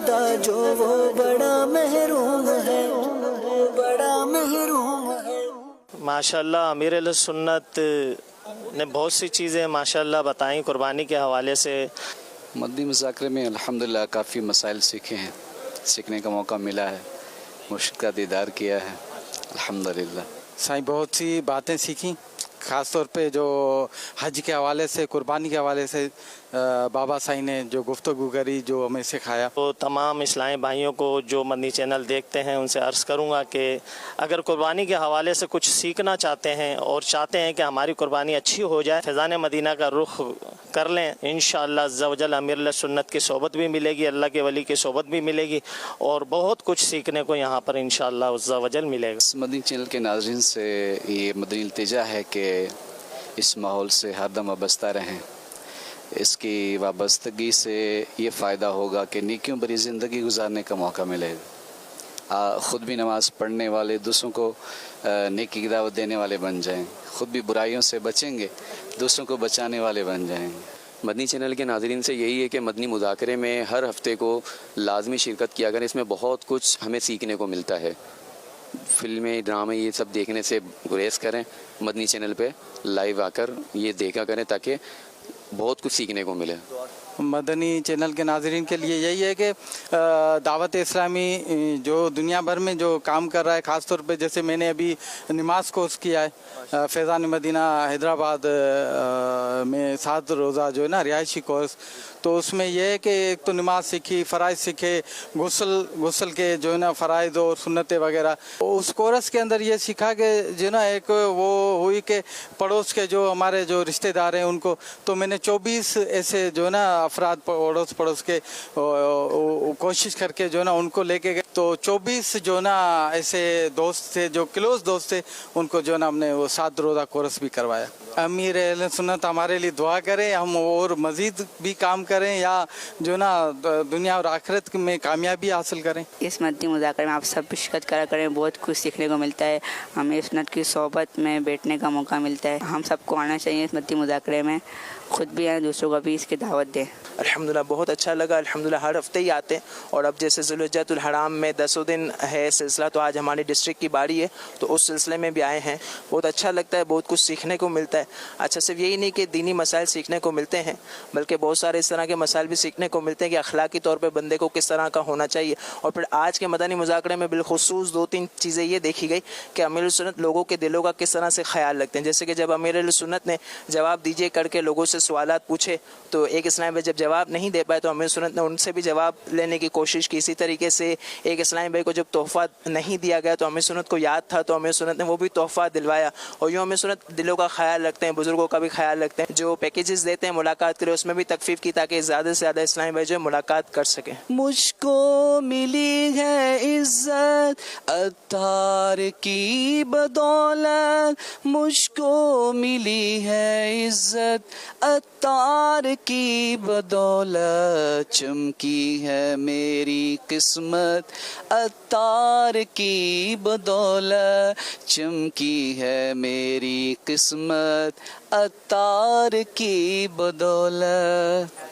زیادہ جو وہ بڑا محروم ہے، بڑا محروم ہے۔ ماشاءاللہ امیر اہل سنت نے بہت سی چیزیں ماشاءاللہ بتائیں قربانی کے حوالے سے۔ مدنی مذاکرے میں الحمدللہ کافی مسائل سیکھے ہیں، سیکھنے کا موقع ملا ہے، مرشد کا دیدار کیا ہے الحمدللہ۔ سائیں بہت سی باتیں سیکھیں، خاص طور پہ جو حج کے حوالے سے، قربانی کے حوالے سے بابا سائیں نے جو گفتگو کری، جو ہمیں سکھایا۔ تو تمام اسلامی بھائیوں کو جو مدنی چینل دیکھتے ہیں ان سے عرض کروں گا کہ اگر قربانی کے حوالے سے کچھ سیکھنا چاہتے ہیں اور چاہتے ہیں کہ ہماری قربانی اچھی ہو جائے، فیضان مدینہ کا رخ کر لیں، انشاءاللہ عز و جل امیر اہل سنت کی صحبت بھی ملے گی، اللہ کے ولی کی صحبت بھی ملے گی، اور بہت کچھ سیکھنے کو یہاں پر انشاءاللہ عز و جل ملے گا۔ اس مدنی چینل کے ناظرین سے یہ مدنی التجا ہے کہ اس ماحول سے ہر دم وابستہ رہیں۔ اس کی وابستگی سے یہ فائدہ ہوگا کہ نیکیوں بری زندگی گزارنے کا موقع ملے گا، خود بھی نماز پڑھنے والے، دوسروں کو نیکی کی دعوت دینے والے بن جائیں، خود بھی برائیوں سے بچیں گے، دوسروں کو بچانے والے بن جائیں گے۔ مدنی چینل کے ناظرین سے یہی ہے کہ مدنی مذاکرے میں ہر ہفتے کو لازمی شرکت کیا کریں، اس میں بہت کچھ ہمیں سیکھنے کو ملتا ہے۔ فلمیں، ڈرامے یہ سب دیکھنے سے گریز کریں، مدنی چینل پہ لائیو آ کر یہ دیکھا کریں تاکہ بہت کچھ سیکھنے کو ملے۔ مدنی چینل کے ناظرین کے لیے یہی ہے کہ دعوت اسلامی جو دنیا بھر میں جو کام کر رہا ہے، خاص طور پہ جیسے میں نے ابھی نماز کورس کیا ہے فیضان مدینہ حیدرآباد میں 7 روزہ جو ہے نا رہائشی کورس، تو اس میں یہ ہے کہ ایک تو نماز سیکھی، فرائض سیکھے، غسل کے جو ہے نا فرائض اور سنتیں وغیرہ۔ اس کورس کے اندر یہ سیکھا کہ جو ہے نا ایک وہ ہوئی کہ پڑوس کے جو ہمارے جو رشتہ دار ہیں ان کو، تو میں نے 24 ایسے جو ہے نا افراد پڑوس کے کوشش کر کے جو ہے نا ان کو لے کے گئے، تو 24 جو ہے نا ایسے دوست تھے جو کلوز دوست تھے، ان کو جو ہے نا ہم نے وہ 7 روزہ کورس بھی کروایا۔ امیر اہل سنت ہمارے لیے دعا کریں، ہم اور مزید بھی کام کریں یا جو ہے نا دنیا اور آخرت میں کامیابی حاصل کریں۔ اس مدنی مذاکرے میں آپ سب بھی شرکت کرا کریں، بہت کچھ سیکھنے کو ملتا ہے، ہمیں سنت کی صحبت میں بیٹھنے کا موقع ملتا ہے، ہم سب کو آنا چاہیے اس مدنی مذاکرے میں، خود بھی آئیں، دوسروں کو بھی اس کی دعوت دیں۔ الحمدللہ بہت اچھا لگا، الحمدللہ ہر ہفتے ہی آتے ہیں، اور اب جیسے ذوالحجۃ الحرام میں 10 دن ہے سلسلہ، تو آج ہماری ڈسٹرکٹ کی باری ہے تو اس سلسلے میں بھی آئے ہیں، بہت اچھا لگتا ہے، بہت کچھ سیکھنے کو ملتا ہے۔ اچھا صرف یہی نہیں کہ دینی مسائل سیکھنے کو ملتے ہیں، بلکہ بہت سارے اس طرح کے مسائل بھی سیکھنے کو ملتے ہیں کہ اخلاقی طور پہ بندے کو کس طرح کا ہونا چاہیے۔ اور پھر آج کے مدنی مذاکرے میں بالخصوص 2-3 چیزیں یہ دیکھی گئی کہ امیر السنت لوگوں کے دلوں کا کس طرح سے خیال رکھتے ہیں، جیسے کہ جب امیر السنت نے جواب دیجیے کر کے لوگوں سے سوالات پوچھے تو ایک اسلامی بھائی جب جواب نہیں دے پائے تو امیر سنت نے ان سے بھی جواب لینے کی کوشش کی۔ اسی طریقے سے ایک اسلامی بھائی کو جب تحفہ نہیں دیا گیا تو امیر سنت کو یاد تھا تو امیر سنت نے وہ بھی تحفہ دلوایا، اور یوں امیر سنت دلوں کا خیال رکھتے ہیں، بزرگوں کا بھی خیال رکھتے ہیں۔ جو پیکیجز دیتے ہیں ملاقات کے لیے اس میں بھی تخفیف کی تاکہ زیادہ سے زیادہ اسلامی بھائی جو ہے ملاقات کر سکیں۔ مجھ کو ملی ہے عزت عطار کی بدولت، مجھ کو ملی ہے عزت عطار کی بدولت، چمکی ہے میری قسمت عطار کی بدولت، چمکی ہے میری قسمت عطار کی بدولت۔